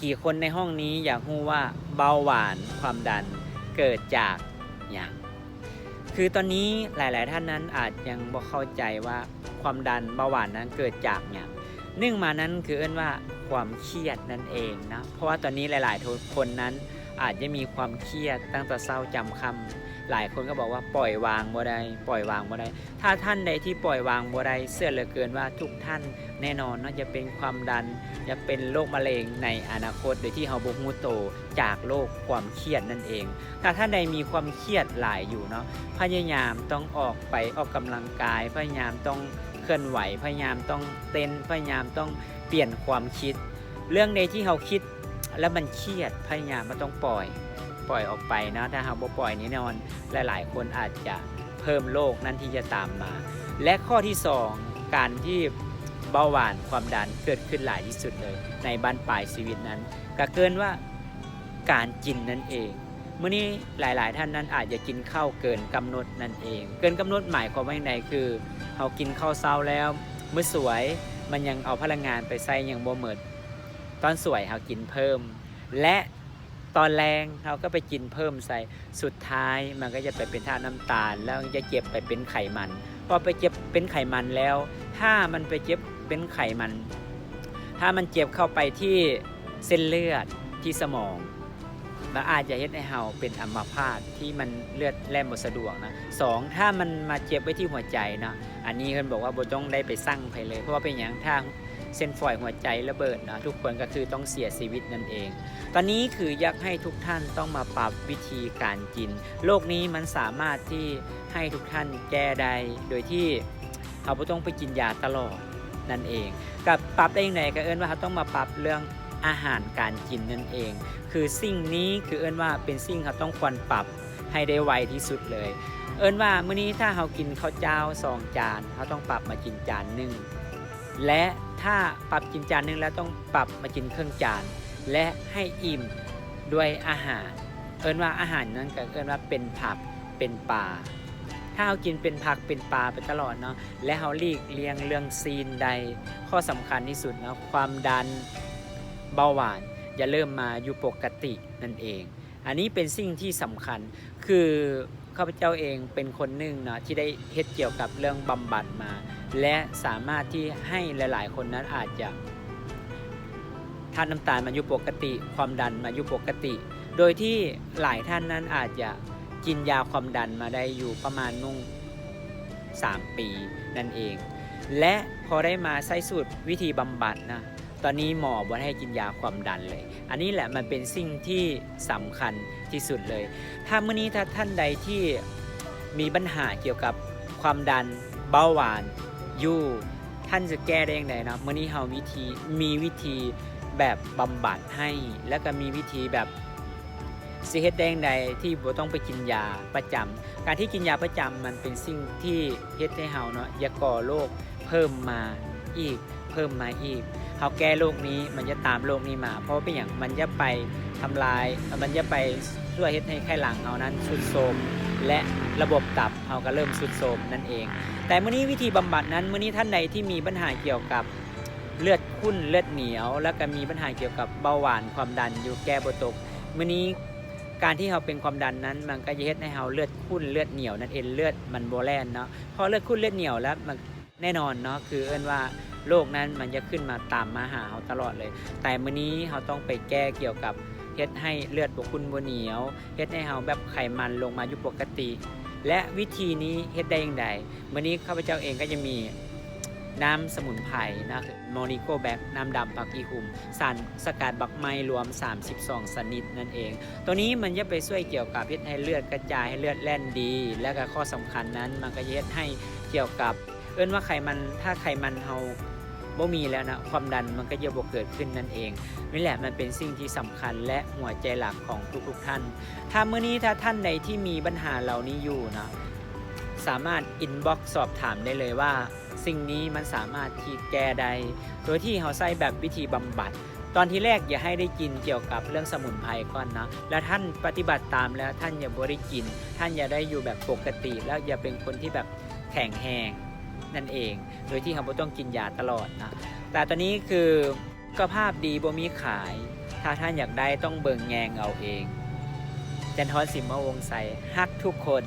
กี่คนในห้องนี้อยากรู้ว่าเบาหวานความดันเกิดจากอย่างคือตอนนี้หลายๆท่านนั้นอาจยังบ่เข้าใจว่าความดันเบาหวานนั้นเกิดจากอย่างเนื่องมานั้นคือว่าความเครียดนั่นเองนะเพราะว่าตอนนี้หลายๆคนนั้นอาจจะมีความเครียดตั้งแต่เช้าจำค่ำหลายคนก็บอกว่าปล่อยวางบ่ได้ปล่อยวางบ่ได้ถ้าท่านใดที่ปล่อยวางบ่ได้เชื่อเหลือเกินว่าทุกท่านแน่นอนเนาะจะเป็นความดันจะเป็นโรคมะเร็งในอนาคตโดยที่เฮาบ่ฮู้โตจากโรคความเครียดนั่นเองถ้าท่านใดมีความเครียดหลายอยู่เนาะพยายามต้องออกไปออกกำลังกายพยายามต้องเคลื่อนไหวพยายามต้องเต้นพยายามต้องเปลี่ยนความคิดเรื่องใดที่เฮาคิดแล้วมันเครียดพยายามมันต้องปล่อยออกไปนะถ้าเราบ่ปล่อยแน่นอนหลายๆคนอาจจะเพิ่มโรคนั้นที่จะตามมาและข้อที่2การที่เบาหวานความดันเกิดขึ้นหลายที่สุดเลยในบั้นปลายชีวิตนั้นก็เกินว่าการกินนั่นเองเมื่อนี้หลายๆท่านนั้นอาจจะกินข้าวเกินกำหนดนั่นเองเกินกำหนดหมายความว่าอย่างไรคือเรากินข้าวเช้าแล้วมื้อสวยมันยังเอาพลังงานไปใส่ยังบ่หมดตอนสวยเรากินเพิ่มและตอนแรงเราก็ไปกินเพิ่มใส่สุดท้ายมันก็จะไปเป็นธาตุน้ำตาลแล้วจะเก็บไปเป็นไขมันพอไปเก็บเป็นไขมันแล้วถ้ามันไปเก็บเป็นไขมันถ้ามันเจ็บเข้าไปที่เส้นเลือดที่สมองมันอาจจะเฮ็ดให้เราเป็นอัมพาตที่มันเลือดแล่นบ่สะดวกนะ2ถ้ามันมาเจ็บไว้ที่หัวใจนะอันนี้เพิ่นบอกว่าบ่ต้องได้ไปสั่งไปเลยเพราะว่าเป็นหยังถ้าเส้นฝอยหัวใจระเบิดนะทุกคนก็คือต้องเสียชีวิตนั่นเองตอนนี้คืออยากให้ทุกท่านต้องมาปรับวิธีการกินโรคนี้มันสามารถที่ให้ทุกท่านแก้ได้โดยที่เราไม่ต้องไปกินยาตลอดนั่นเองกับปรับได้ยังไงก็ว่าเราต้องมาปรับเรื่องอาหารการกินนั่นเองคือสิ่งนี้คือว่าเป็นสิ่งเราต้องควรปรับให้ได้ไวที่สุดเลยว่ามื้อนี้ถ้าเรากินข้าวเจ้า2จานเราต้องปรับมากินจานนึงและถ้าปรับกินจานนึงแล้วต้องปรับมากินครึ่งจานและให้อิ่มด้วยอาหารว่าอาหารนั้นก็ว่าเป็นผักเป็นปลาถ้าเรากินเป็นผักเป็นปลาไปตลอดเนาะและเราหลีกเลี่ยงเรื่องซีนใดข้อสำคัญที่สุดเนาะความดันเบาหวานอย่าเริ่มมาอยู่ปกตินั่นเองอันนี้เป็นสิ่งที่สำคัญคือข้าพเจ้าเองเป็นคนหนึ่งเนาะที่ได้เฮ็ดเกี่ยวกับเรื่องบำบัดมาและสามารถที่ให้หลายๆคนนั้นอาจจะท่านน้ำตาลมาอยู่ปกติความดันมาอยู่ปกติโดยที่หลายท่านนั้นอาจจะกินยาความดันมาได้อยู่ประมาณ3 ปีนั่นเองและพอได้มาใช้สูตรวิธีบำบัดนะตอนนี้หมอบอกให้กินยาความดันเลยอันนี้แหละมันเป็นสิ่งที่สำคัญที่สุดเลยถ้ามื้อนี้ถ้าท่านใดที่มีปัญหาเกี่ยวกับความดันเบาหวานอยู่ท่านจะแก้ได้อย่างไรนะมื้อนี้เฮามีวิธีแบบบำบัดให้แล้วก็มีวิธีแบบสิเฮ็ดได้อย่างใดที่บ่ต้องไปกินยาประจำการที่กินยาประจำมันเป็นสิ่งที่เฮ็ดให้เฮาเนาะอย่าก่อโรคเพิ่มมาอีกเฮาแก้โรคนี้มันจะตามโรคนี้มาเพราะเป็นอย่างมันจะไปทำลายมันจะไปช่วยเฮ็ดให้ไขหลังเฮานั้นทรุดโทรมและระบบตับเฮาก็เริ่มทรุดโทรมนั่นเองแต่มื้อนี้วิธีบำบัดนั้นมื้อนี้ท่านใดที่มีปัญหาเกี่ยวกับเลือดข้นเลือดเหนียวแล้วก็มีปัญหาเกี่ยวกับเบาหวานความดันอยู่แก้บ่ตกมื้อนี้การที่เราเป็นความดันนั้นมันก็จะเฮ็ดให้เราเลือดข้นเลือดเหนียวนั่นเองเลือดมันบ่แล่นเนาะพอเลือดข้นเลือดเหนียวแล้วมันแน่นอนเนาะคือว่าโรคนั้นมันจะขึ้นมาตามมาหาเราตลอดเลยแต่มื้อนี้เราต้องไปแก้เกี่ยวกับเฮ็ดให้เลือดบ่ข้นบ่เหนียวเฮ็ดให้เราแบบไขมันลงมาอยู่ปกติและวิธีนี้เฮ็ดได้อย่างไรมื้อนี้ข้าพเจ้าเองก็จะมีน้ำสมุนไพรนะมอริโกแบคน้ำดำผักอีหุ่มสารสกัดบักไม้รวม32ชนิดนั่นเองตัวนี้มันจะไปช่วยเกี่ยวกับเฮ็ดให้เลือดกระจายให้เลือดแล่นดีและก็ข้อสำคัญนั้นมันก็เฮ็ดให้เกี่ยวกับว่าไขมันถ้าไขมันเฮาบ่มีแล้วนะความดันมันก็จะบ่เกิดขึ้นนั่นเองนี่แหละมันเป็นสิ่งที่สำคัญและหัวใจหลักของทุกท่านถ้ามื้อนี้ถ้าท่านใดที่มีปัญหาเหล่านี้อยู่นะสามารถอินบ็อกซ์สอบถามได้เลยว่าสิ่งนี้มันสามารถที่แก้ได้โดยที่เขาใช้แบบวิธีบำบัดตอนที่แรกอย่าให้ได้กินเกี่ยวกับเรื่องสมุนไพรก่อนนะแล้วท่านปฏิบัติตามแล้วท่านอย่าบ่ได้กินท่านอย่าได้อยู่แบบปกติแล้วอย่าเป็นคนที่แบบแข็งแรงนั่นเองโดยที่เขาไม่ต้องกินยาตลอดนะแต่ตอนนี้คือสุขภาพดีบ่มีขาย ถ้าท่านอยากได้ต้องเบิ่งแยงเอาเอง จันทร สิมวงศ์ไสฮักทุกคน